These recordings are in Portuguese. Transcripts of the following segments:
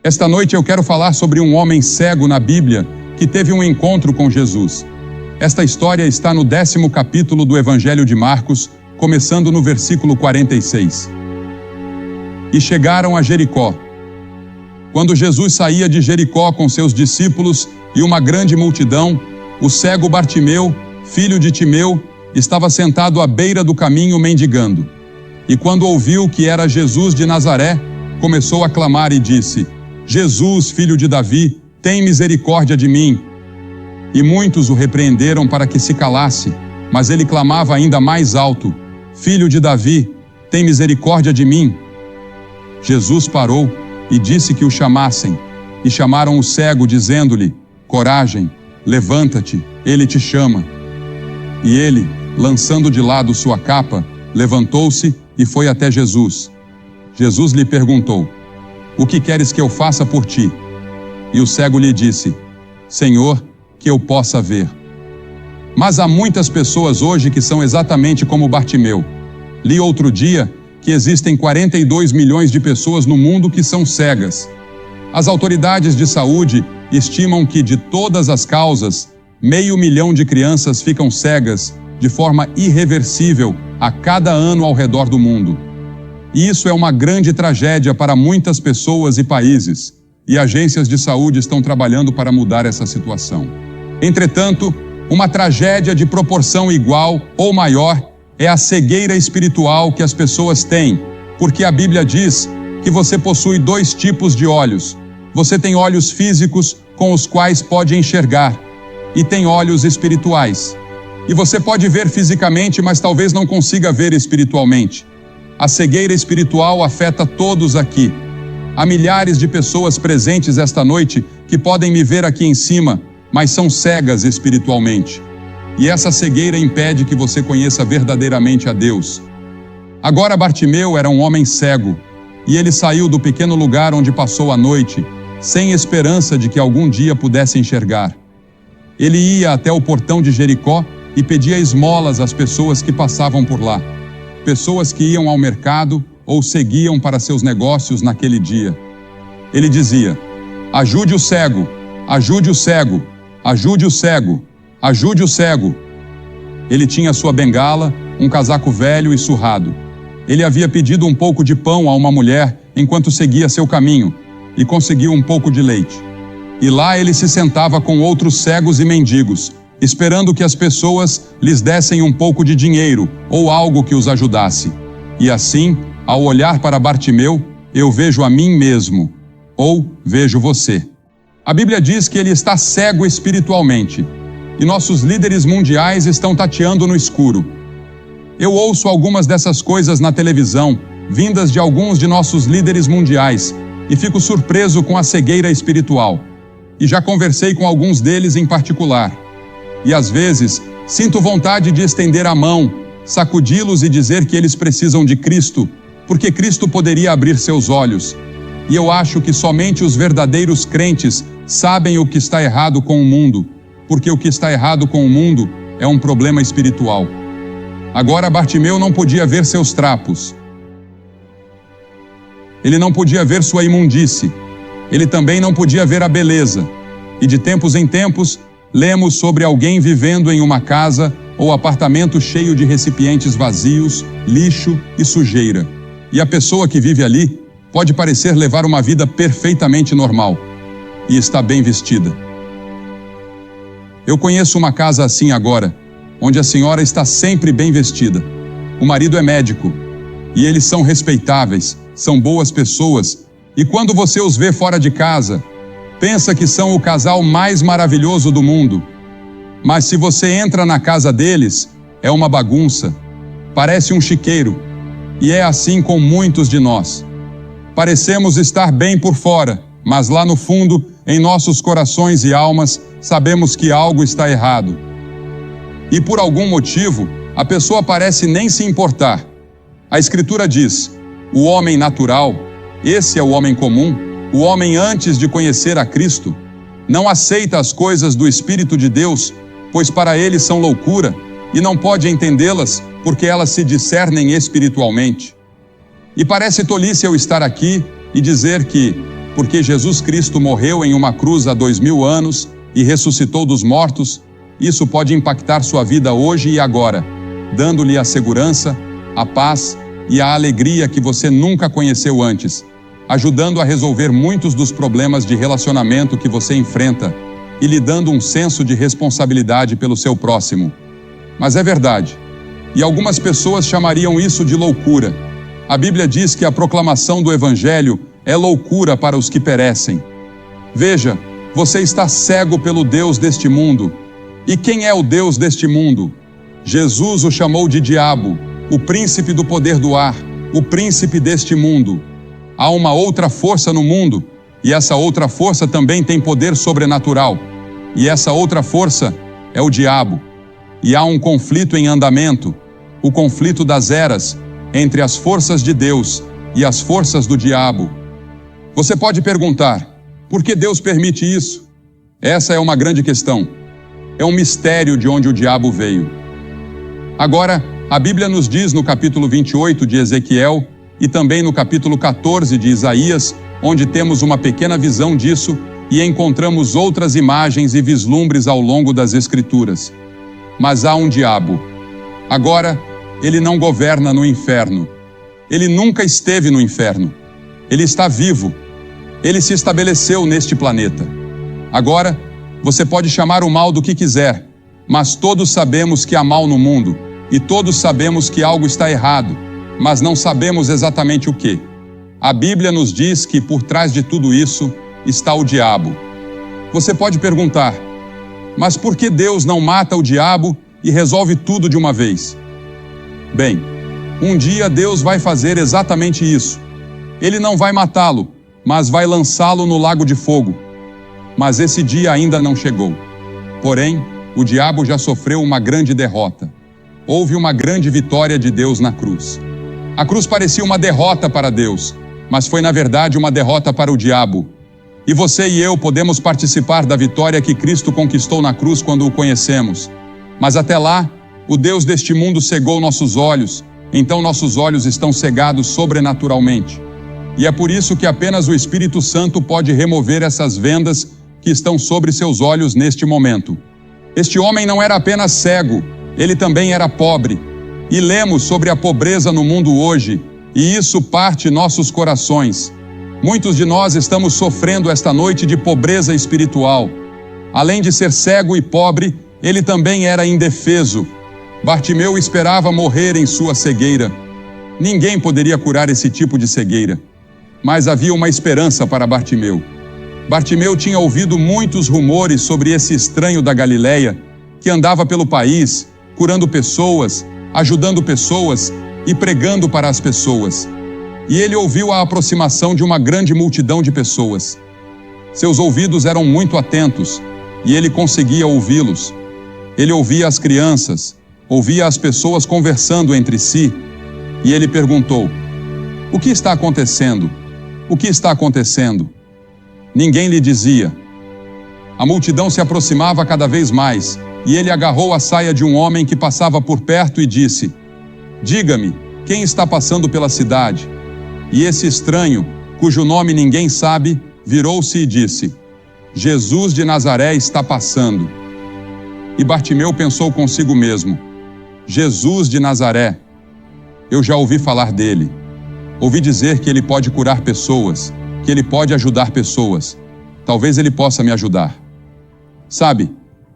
Esta noite eu quero falar sobre um homem cego na Bíblia que teve um encontro com Jesus. Esta história está no 10º capítulo do Evangelho de Marcos, começando no versículo 46. E chegaram a Jericó. Quando Jesus saía de Jericó com seus discípulos e uma grande multidão, o cego Bartimeu, filho de Timeu, estava sentado à beira do caminho mendigando. E quando ouviu que era Jesus de Nazaré, começou a clamar e disse: Jesus, filho de Davi, tem misericórdia de mim. E muitos o repreenderam para que se calasse, mas ele clamava ainda mais alto: Filho de Davi, tem misericórdia de mim. Jesus parou e disse que o chamassem, e chamaram o cego, dizendo-lhe: Coragem, levanta-te, ele te chama. E ele, lançando de lado sua capa, levantou-se e foi até Jesus. Jesus lhe perguntou: O que queres que eu faça por ti? E o cego lhe disse: Senhor, que eu possa ver. Mas há muitas pessoas hoje que são exatamente como Bartimeu. Li outro dia que existem 42 milhões de pessoas no mundo que são cegas. As autoridades de saúde estimam que, de todas as causas, 500 mil de crianças ficam cegas de forma irreversível a cada ano ao redor do mundo. E isso é uma grande tragédia para muitas pessoas e países, e agências de saúde estão trabalhando para mudar essa situação. Entretanto, uma tragédia de proporção igual ou maior é a cegueira espiritual que as pessoas têm, porque a Bíblia diz que você possui 2 tipos de olhos. Você tem olhos físicos com os quais pode enxergar, e tem olhos espirituais. E você pode ver fisicamente, mas talvez não consiga ver espiritualmente. A cegueira espiritual afeta todos aqui. Há milhares de pessoas presentes esta noite que podem me ver aqui em cima, mas são cegas espiritualmente. E essa cegueira impede que você conheça verdadeiramente a Deus. Agora Bartimeu era um homem cego, e ele saiu do pequeno lugar onde passou a noite, sem esperança de que algum dia pudesse enxergar. Ele ia até o portão de Jericó e pedia esmolas às pessoas que passavam por lá. Pessoas que iam ao mercado ou seguiam para seus negócios naquele dia. Ele dizia: ajude o cego, ajude o cego, ajude o cego, ajude o cego. Ele tinha sua bengala, um casaco velho e surrado. Ele havia pedido um pouco de pão a uma mulher enquanto seguia seu caminho e conseguiu um pouco de leite. E lá ele se sentava com outros cegos e mendigos, esperando que as pessoas lhes dessem um pouco de dinheiro ou algo que os ajudasse. E assim, ao olhar para Bartimeu, eu vejo a mim mesmo, ou vejo você. A Bíblia diz que ele está cego espiritualmente, e nossos líderes mundiais estão tateando no escuro. Eu ouço algumas dessas coisas na televisão, vindas de alguns de nossos líderes mundiais, e fico surpreso com a cegueira espiritual. E já conversei com alguns deles em particular. E às vezes, sinto vontade de estender a mão, sacudi-los e dizer que eles precisam de Cristo, porque Cristo poderia abrir seus olhos. E eu acho que somente os verdadeiros crentes sabem o que está errado com o mundo, porque o que está errado com o mundo é um problema espiritual. Agora Bartimeu não podia ver seus trapos. Ele não podia ver sua imundície. Ele também não podia ver a beleza. E de tempos em tempos, lemos sobre alguém vivendo em uma casa ou apartamento cheio de recipientes vazios, lixo e sujeira. E a pessoa que vive ali pode parecer levar uma vida perfeitamente normal e está bem vestida. Eu conheço uma casa assim agora, onde a senhora está sempre bem vestida. O marido é médico e eles são respeitáveis, são boas pessoas, e quando você os vê fora de casa, pensa que são o casal mais maravilhoso do mundo. Mas se você entra na casa deles, é uma bagunça, parece um chiqueiro, e é assim com muitos de nós. Parecemos estar bem por fora, mas lá no fundo, em nossos corações e almas, sabemos que algo está errado. E por algum motivo, a pessoa parece nem se importar. A Escritura diz: o homem natural, esse é o homem comum, o homem antes de conhecer a Cristo, não aceita as coisas do Espírito de Deus, pois para ele são loucura, e não pode entendê-las, porque elas se discernem espiritualmente. E parece tolice eu estar aqui e dizer que porque Jesus Cristo morreu em uma cruz há 2000 anos e ressuscitou dos mortos, isso pode impactar sua vida hoje e agora, dando-lhe a segurança, a paz e a alegria que você nunca conheceu antes, ajudando a resolver muitos dos problemas de relacionamento que você enfrenta e lhe dando um senso de responsabilidade pelo seu próximo. Mas é verdade, e algumas pessoas chamariam isso de loucura. A Bíblia diz que a proclamação do Evangelho é loucura para os que perecem. Veja, você está cego pelo Deus deste mundo. E quem é o Deus deste mundo? Jesus o chamou de diabo, o príncipe do poder do ar, o príncipe deste mundo. Há uma outra força no mundo, e essa outra força também tem poder sobrenatural. E essa outra força é o diabo. E há um conflito em andamento, o conflito das eras, entre as forças de Deus e as forças do diabo. Você pode perguntar, por que Deus permite isso? Essa é uma grande questão. É um mistério de onde o diabo veio. Agora, a Bíblia nos diz no capítulo 28 de Ezequiel e também no capítulo 14 de Isaías, onde temos uma pequena visão disso e encontramos outras imagens e vislumbres ao longo das Escrituras. Mas há um diabo. Agora, ele não governa no inferno. Ele nunca esteve no inferno. Ele está vivo. Ele se estabeleceu neste planeta. Agora, você pode chamar o mal do que quiser, mas todos sabemos que há mal no mundo, e todos sabemos que algo está errado, mas não sabemos exatamente o que. A Bíblia nos diz que por trás de tudo isso está o diabo. Você pode perguntar, mas por que Deus não mata o diabo e resolve tudo de uma vez? Bem, um dia Deus vai fazer exatamente isso. Ele não vai matá-lo, mas vai lançá-lo no lago de fogo. Mas esse dia ainda não chegou. Porém, o diabo já sofreu uma grande derrota. Houve uma grande vitória de Deus na cruz. A cruz parecia uma derrota para Deus, mas foi na verdade uma derrota para o diabo. E você e eu podemos participar da vitória que Cristo conquistou na cruz quando o conhecemos. Mas até lá, o Deus deste mundo cegou nossos olhos, então nossos olhos estão cegados sobrenaturalmente. E é por isso que apenas o Espírito Santo pode remover essas vendas que estão sobre seus olhos neste momento. Este homem não era apenas cego, ele também era pobre. E lemos sobre a pobreza no mundo hoje, e isso parte nossos corações. Muitos de nós estamos sofrendo esta noite de pobreza espiritual. Além de ser cego e pobre, ele também era indefeso. Bartimeu esperava morrer em sua cegueira. Ninguém poderia curar esse tipo de cegueira. Mas havia uma esperança para Bartimeu. Bartimeu tinha ouvido muitos rumores sobre esse estranho da Galileia, que andava pelo país, curando pessoas, ajudando pessoas e pregando para as pessoas. E ele ouviu a aproximação de uma grande multidão de pessoas. Seus ouvidos eram muito atentos, e ele conseguia ouvi-los. Ele ouvia as crianças, ouvia as pessoas conversando entre si, e ele perguntou, o que está acontecendo? O que está acontecendo? Ninguém lhe dizia. A multidão se aproximava cada vez mais, e ele agarrou a saia de um homem que passava por perto e disse, diga-me, quem está passando pela cidade? E esse estranho, cujo nome ninguém sabe, virou-se e disse, Jesus de Nazaré está passando. E Bartimeu pensou consigo mesmo, Jesus de Nazaré, eu já ouvi falar dele. Ouvi dizer que ele pode curar pessoas, que ele pode ajudar pessoas. Talvez ele possa me ajudar. Sabe,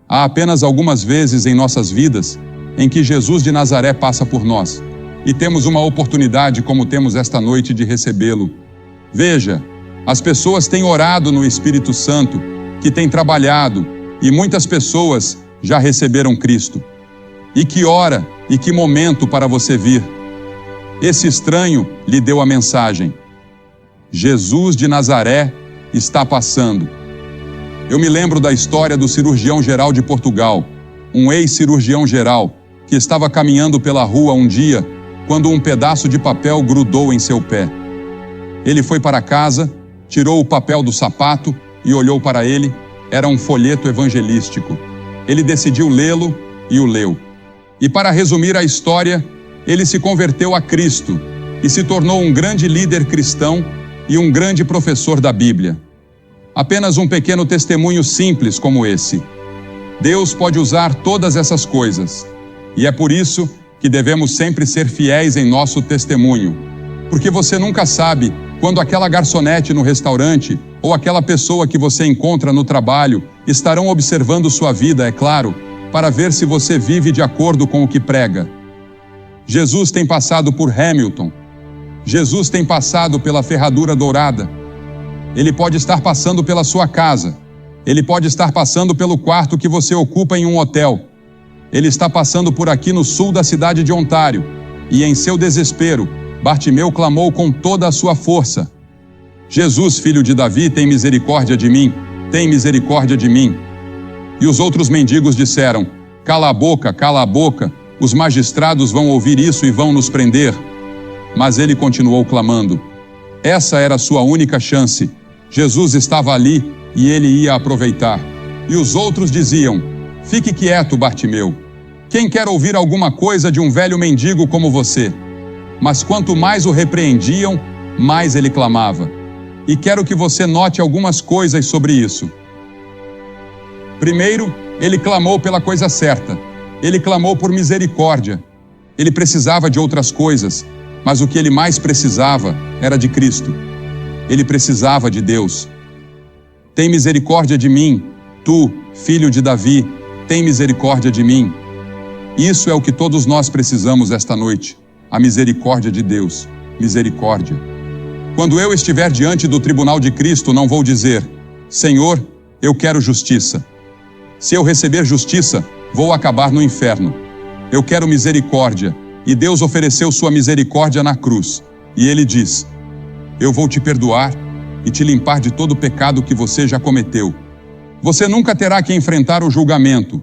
há apenas algumas vezes em nossas vidas em que Jesus de Nazaré passa por nós, e temos uma oportunidade como temos esta noite de recebê-lo. Veja, as pessoas têm orado no Espírito Santo, que tem trabalhado, e muitas pessoas já receberam Cristo. E que hora e que momento para você vir. Esse estranho lhe deu a mensagem. Jesus de Nazaré está passando. Eu me lembro da história do cirurgião geral de Portugal, um ex-cirurgião geral, que estava caminhando pela rua um dia, quando um pedaço de papel grudou em seu pé. Ele foi para casa, tirou o papel do sapato e olhou para ele. Era um folheto evangelístico. Ele decidiu lê-lo e o leu. E para resumir a história, ele se converteu a Cristo e se tornou um grande líder cristão e um grande professor da Bíblia. Apenas um pequeno testemunho simples como esse. Deus pode usar todas essas coisas, e é por isso que devemos sempre ser fiéis em nosso testemunho, porque você nunca sabe quando aquela garçonete no restaurante ou aquela pessoa que você encontra no trabalho estarão observando sua vida, é claro, para ver se você vive de acordo com o que prega. Jesus tem passado por Hamilton. Jesus tem passado pela Ferradura Dourada. Ele pode estar passando pela sua casa. Ele pode estar passando pelo quarto que você ocupa em um hotel. Ele está passando por aqui no sul da cidade de Ontário. E em seu desespero, Bartimeu clamou com toda a sua força: Jesus, filho de Davi, tem misericórdia de mim, tem misericórdia de mim. E os outros mendigos disseram: cala a boca, os magistrados vão ouvir isso e vão nos prender. Mas ele continuou clamando. Essa era a sua única chance. Jesus estava ali e ele ia aproveitar. E os outros diziam: fique quieto, Bartimeu. Quem quer ouvir alguma coisa de um velho mendigo como você? Mas quanto mais o repreendiam, mais ele clamava. E quero que você note algumas coisas sobre isso. Primeiro, ele clamou pela coisa certa. Ele clamou por misericórdia. Ele precisava de outras coisas, mas o que ele mais precisava era de Cristo. Ele precisava de Deus. Tem misericórdia de mim, tu, filho de Davi, tem misericórdia de mim. Isso é o que todos nós precisamos esta noite. A misericórdia de Deus. Misericórdia. Quando eu estiver diante do tribunal de Cristo, não vou dizer: Senhor, eu quero justiça. Se eu receber justiça, vou acabar no inferno. Eu quero misericórdia. E Deus ofereceu sua misericórdia na cruz. E ele diz: eu vou te perdoar e te limpar de todo o pecado que você já cometeu. Você nunca terá que enfrentar o julgamento.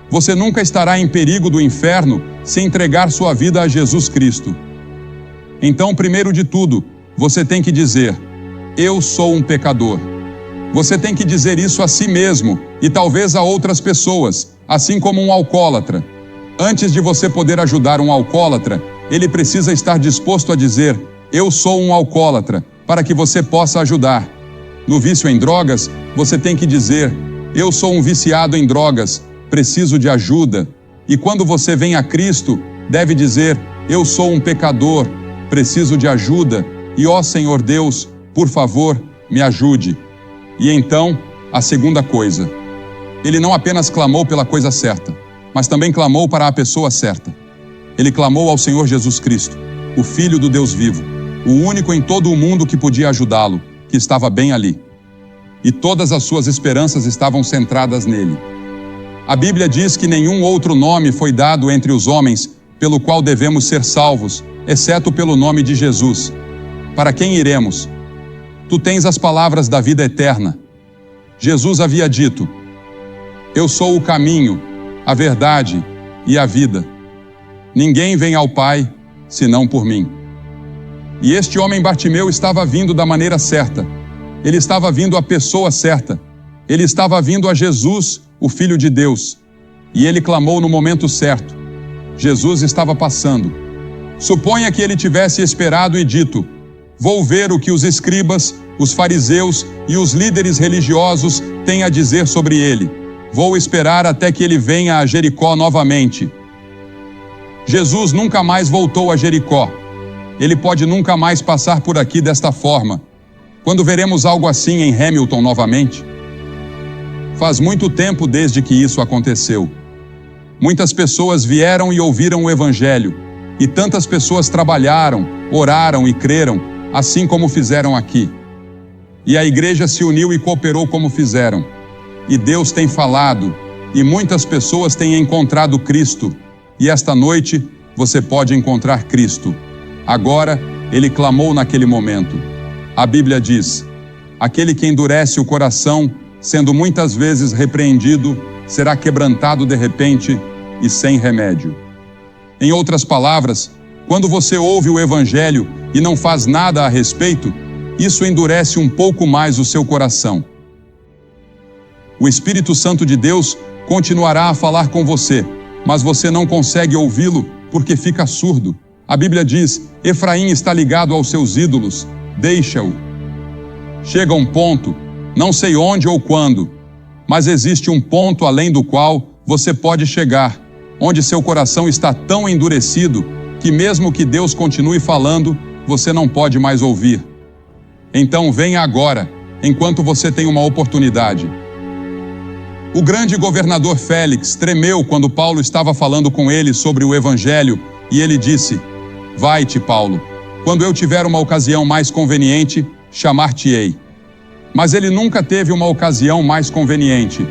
Você nunca estará em perigo do inferno se entregar sua vida a Jesus Cristo. Então, primeiro de tudo, você tem que dizer: eu sou um pecador. Você tem que dizer isso a si mesmo e talvez a outras pessoas, assim como um alcoólatra. Antes de você poder ajudar um alcoólatra, ele precisa estar disposto a dizer: eu sou um alcoólatra, para que você possa ajudar. No vício em drogas, você tem que dizer: eu sou um viciado em drogas, preciso de ajuda. E quando você vem a Cristo, deve dizer: eu sou um pecador, preciso de ajuda, e ó Senhor Deus, por favor, me ajude. E então, a segunda coisa, ele não apenas clamou pela coisa certa, mas também clamou para a pessoa certa. Ele clamou ao Senhor Jesus Cristo, o Filho do Deus vivo, o único em todo o mundo que podia ajudá-lo, que estava bem ali. E todas as suas esperanças estavam centradas nele. A Bíblia diz que nenhum outro nome foi dado entre os homens pelo qual devemos ser salvos, exceto pelo nome de Jesus. Para quem iremos? Tu tens as palavras da vida eterna. Jesus havia dito: eu sou o caminho, a verdade e a vida. Ninguém vem ao Pai, senão por mim. E este homem Bartimeu estava vindo da maneira certa. Ele estava vindo à pessoa certa. Ele estava vindo a Jesus, o Filho de Deus. E ele clamou no momento certo. Jesus estava passando. Suponha que ele tivesse esperado e dito: vou ver o que os escribas, os fariseus e os líderes religiosos têm a dizer sobre ele. Vou esperar até que ele venha a Jericó novamente. Jesus nunca mais voltou a Jericó. Ele pode nunca mais passar por aqui desta forma. Quando veremos algo assim em Hamilton novamente? Faz muito tempo desde que isso aconteceu. Muitas pessoas vieram e ouviram o Evangelho, e tantas pessoas trabalharam, oraram e creram, assim como fizeram aqui. E a igreja se uniu e cooperou como fizeram. E Deus tem falado, e muitas pessoas têm encontrado Cristo. E esta noite você pode encontrar Cristo. Agora, ele clamou naquele momento. A Bíblia diz: aquele que endurece o coração, sendo muitas vezes repreendido, será quebrantado de repente e sem remédio. Em outras palavras, quando você ouve o Evangelho e não faz nada a respeito, isso endurece um pouco mais o seu coração. O Espírito Santo de Deus continuará a falar com você, mas você não consegue ouvi-lo porque fica surdo. A Bíblia diz: Efraim está ligado aos seus ídolos, deixa-o. Chega um ponto, não sei onde ou quando, mas existe um ponto além do qual você pode chegar, onde seu coração está tão endurecido que mesmo que Deus continue falando, você não pode mais ouvir. Então venha agora, enquanto você tem uma oportunidade. O grande governador Félix tremeu quando Paulo estava falando com ele sobre o Evangelho e ele disse: Vai-te, Paulo, quando eu tiver uma ocasião mais conveniente, chamar-te-ei. Mas ele nunca teve uma ocasião mais conveniente.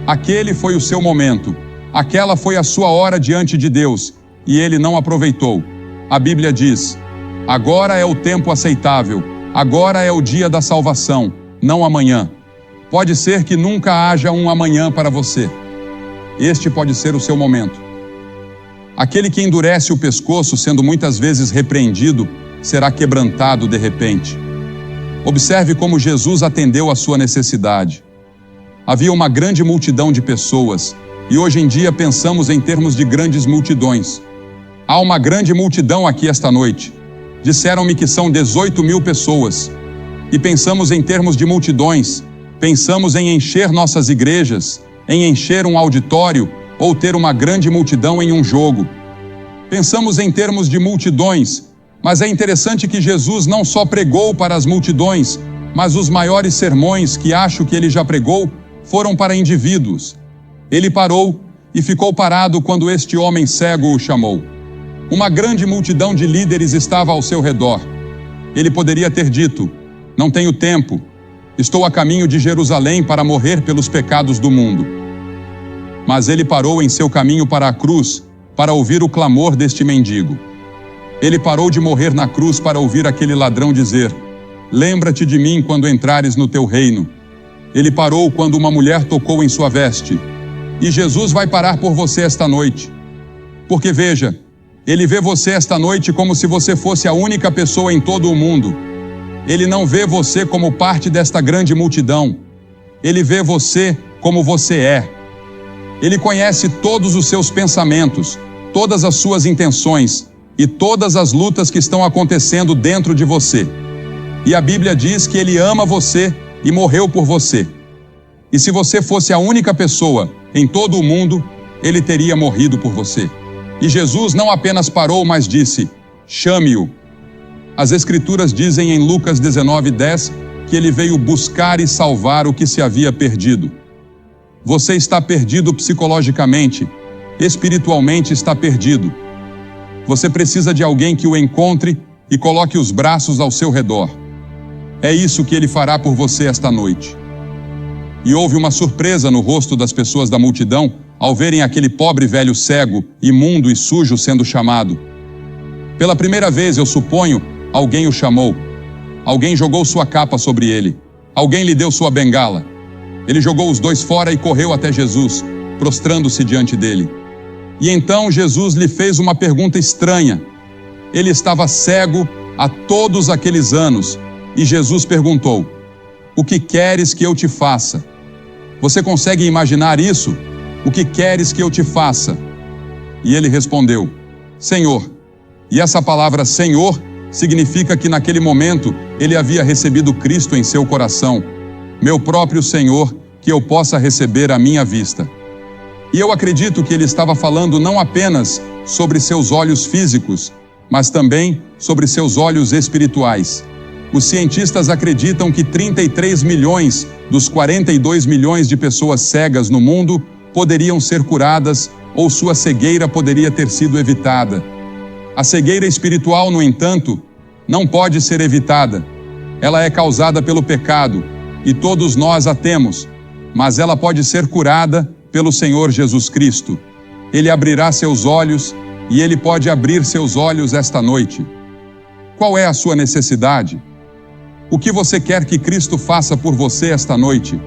Aquele foi o seu momento, aquela foi a sua hora diante de Deus, e ele não aproveitou. A Bíblia diz: agora é o tempo aceitável, agora é o dia da salvação, não amanhã. Pode ser que nunca haja um amanhã para você. Este pode ser o seu momento. Aquele que endurece o pescoço, sendo muitas vezes repreendido, será quebrantado de repente. Observe como Jesus atendeu à sua necessidade. Havia uma grande multidão de pessoas, e hoje em dia pensamos em termos de grandes multidões. Há uma grande multidão aqui esta noite. Disseram-me que são 18.000 pessoas. E pensamos em termos de multidões, pensamos em encher nossas igrejas, em encher um auditório ou ter uma grande multidão em um jogo. Pensamos em termos de multidões, mas é interessante que Jesus não só pregou para as multidões, mas os maiores sermões que acho que ele já pregou foram para indivíduos. Ele parou e ficou parado quando este homem cego o chamou. Uma grande multidão de líderes estava ao seu redor. Ele poderia ter dito: não tenho tempo, estou a caminho de Jerusalém para morrer pelos pecados do mundo. Mas ele parou em seu caminho para a cruz para ouvir o clamor deste mendigo. Ele parou de morrer na cruz para ouvir aquele ladrão dizer: lembra-te de mim quando entrares no teu reino. Ele parou quando uma mulher tocou em sua veste. E Jesus vai parar por você esta noite. Porque veja, ele vê você esta noite como se você fosse a única pessoa em todo o mundo. Ele não vê você como parte desta grande multidão. Ele vê você como você é. Ele conhece todos os seus pensamentos, todas as suas intenções e todas as lutas que estão acontecendo dentro de você. E a Bíblia diz que ele ama você e morreu por você. E se você fosse a única pessoa em todo o mundo, ele teria morrido por você. E Jesus não apenas parou, mas disse: chame-o. As Escrituras dizem em Lucas 19:10 que ele veio buscar e salvar o que se havia perdido. Você está perdido psicologicamente, espiritualmente está perdido. Você precisa de alguém que o encontre e coloque os braços ao seu redor. É isso que ele fará por você esta noite. E houve uma surpresa no rosto das pessoas da multidão ao verem aquele pobre velho cego, imundo e sujo sendo chamado. Pela primeira vez, eu suponho, alguém o chamou. Alguém jogou sua capa sobre ele. Alguém lhe deu sua bengala. Ele jogou os dois fora e correu até Jesus, prostrando-se diante dele. E então Jesus lhe fez uma pergunta estranha. Ele estava cego há todos aqueles anos, e Jesus perguntou: o que queres que eu te faça? Você consegue imaginar isso? O que queres que eu te faça? E ele respondeu: Senhor. E essa palavra Senhor significa que naquele momento ele havia recebido Cristo em seu coração. Meu próprio Senhor, que eu possa receber à minha vista. E eu acredito que ele estava falando não apenas sobre seus olhos físicos, mas também sobre seus olhos espirituais. Os cientistas acreditam que 33 milhões dos 42 milhões de pessoas cegas no mundo poderiam ser curadas ou sua cegueira poderia ter sido evitada. A cegueira espiritual, no entanto, não pode ser evitada. Ela é causada pelo pecado e todos nós a temos, mas ela pode ser curada pelo Senhor Jesus Cristo. Ele abrirá seus olhos e ele pode abrir seus olhos esta noite. Qual é a sua necessidade? O que você quer que Cristo faça por você esta noite?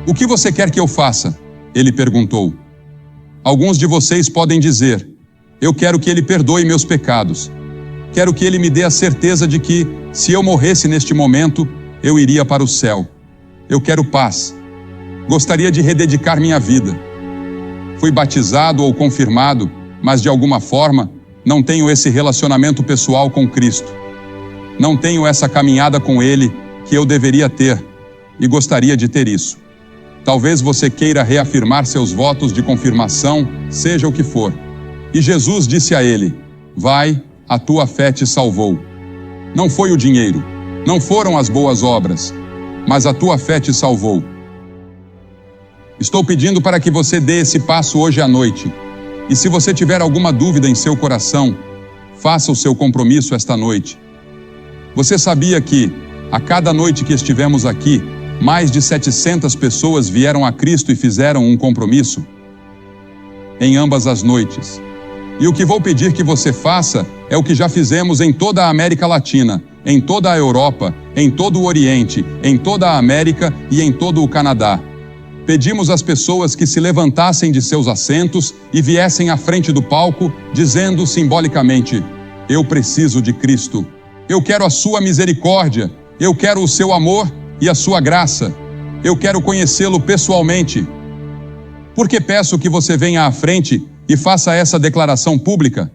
O que você quer que eu faça? Ele perguntou. Alguns de vocês podem dizer: eu quero que ele perdoe meus pecados. Quero que ele me dê a certeza de que, se eu morresse neste momento, eu iria para o céu. Eu quero paz. Gostaria de rededicar minha vida. Fui batizado ou confirmado, mas de alguma forma, não tenho esse relacionamento pessoal com Cristo. Não tenho essa caminhada com Ele que eu deveria ter e gostaria de ter isso. Talvez você queira reafirmar seus votos de confirmação, seja o que for. E Jesus disse a ele: vai, a tua fé te salvou. Não foi o dinheiro, não foram as boas obras, mas a tua fé te salvou. Estou pedindo para que você dê esse passo hoje à noite. E se você tiver alguma dúvida em seu coração, faça o seu compromisso esta noite. Você sabia que, a cada noite que estivemos aqui, mais de 700 pessoas vieram a Cristo e fizeram um compromisso? Em ambas as noites. E o que vou pedir que você faça é o que já fizemos em toda a América Latina, em toda a Europa, em todo o Oriente, em toda a América e em todo o Canadá. Pedimos às pessoas que se levantassem de seus assentos e viessem à frente do palco, dizendo simbolicamente: eu preciso de Cristo. Eu quero a sua misericórdia. Eu quero o seu amor e a sua graça. Eu quero conhecê-lo pessoalmente. Por que peço que você venha à frente e faça essa declaração pública?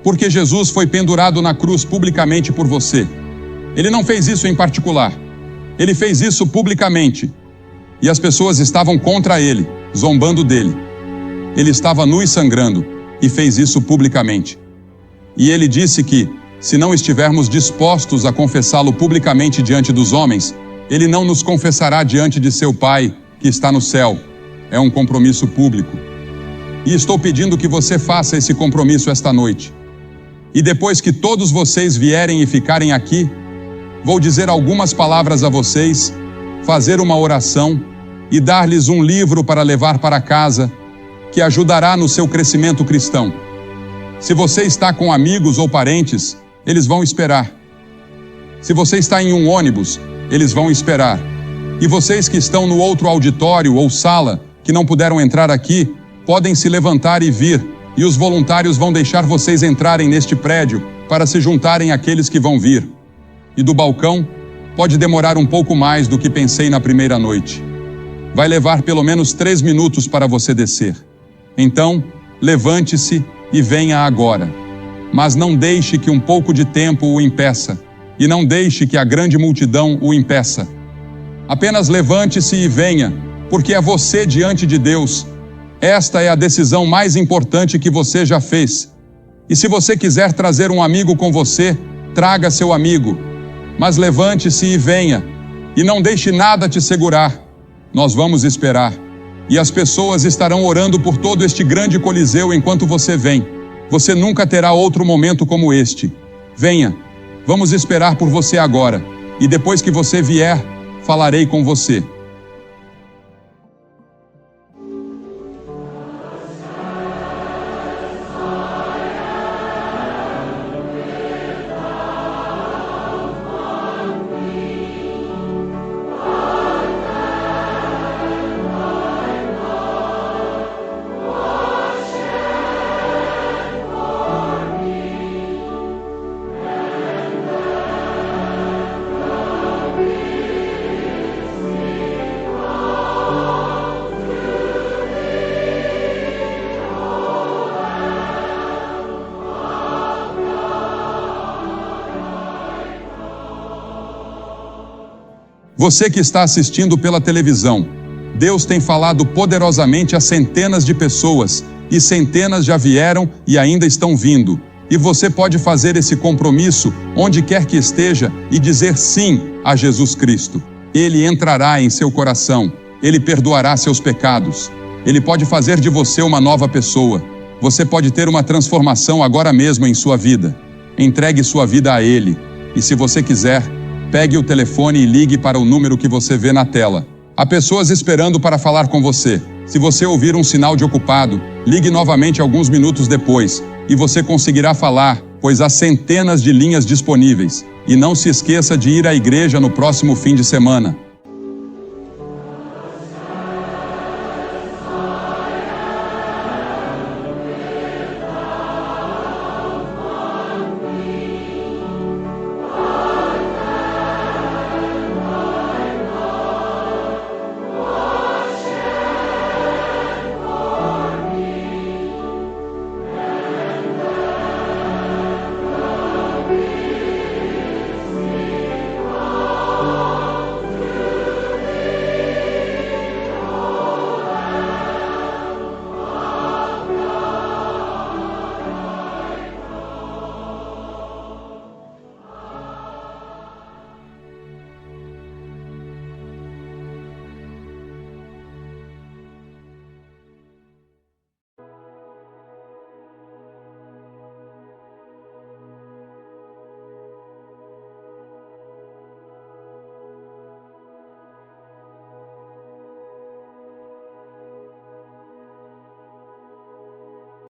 Porque Jesus foi pendurado na cruz publicamente por você. Ele não fez isso em particular. Ele fez isso publicamente. E as pessoas estavam contra ele, zombando dele. Ele estava nu e sangrando e fez isso publicamente. E ele disse que, se não estivermos dispostos a confessá-lo publicamente diante dos homens, ele não nos confessará diante de seu Pai, que está no céu. É um compromisso público. E estou pedindo que você faça esse compromisso esta noite. E depois que todos vocês vierem e ficarem aqui, vou dizer algumas palavras a vocês, fazer uma oração e dar-lhes um livro para levar para casa, que ajudará no seu crescimento cristão. Se você está com amigos ou parentes, eles vão esperar. Se você está em um ônibus, eles vão esperar. E vocês que estão no outro auditório ou sala, que não puderam entrar aqui, podem se levantar e vir, e os voluntários vão deixar vocês entrarem neste prédio para se juntarem àqueles que vão vir. E do balcão, pode demorar um pouco mais do que pensei na primeira noite. Vai levar pelo menos 3 minutos para você descer. Então, levante-se e venha agora. Mas não deixe que um pouco de tempo o impeça, e não deixe que a grande multidão o impeça. Apenas levante-se e venha, porque é você diante de Deus. Esta é a decisão mais importante que você já fez. E se você quiser trazer um amigo com você, traga seu amigo. Mas levante-se e venha, e não deixe nada te segurar. Nós vamos esperar. E as pessoas estarão orando por todo este grande coliseu enquanto você vem. Você nunca terá outro momento como este. Venha, vamos esperar por você agora. E depois que você vier, falarei com você. Você que está assistindo pela televisão, Deus tem falado poderosamente a centenas de pessoas, e centenas já vieram e ainda estão vindo. E você pode fazer esse compromisso onde quer que esteja e dizer sim a Jesus Cristo. Ele entrará em seu coração, Ele perdoará seus pecados. Ele pode fazer de você uma nova pessoa. Você pode ter uma transformação agora mesmo em sua vida. Entregue sua vida a Ele. E se você quiser, pegue o telefone e ligue para o número que você vê na tela. Há pessoas esperando para falar com você. Se você ouvir um sinal de ocupado, ligue novamente alguns minutos depois, e você conseguirá falar, pois há centenas de linhas disponíveis. E não se esqueça de ir à igreja no próximo fim de semana.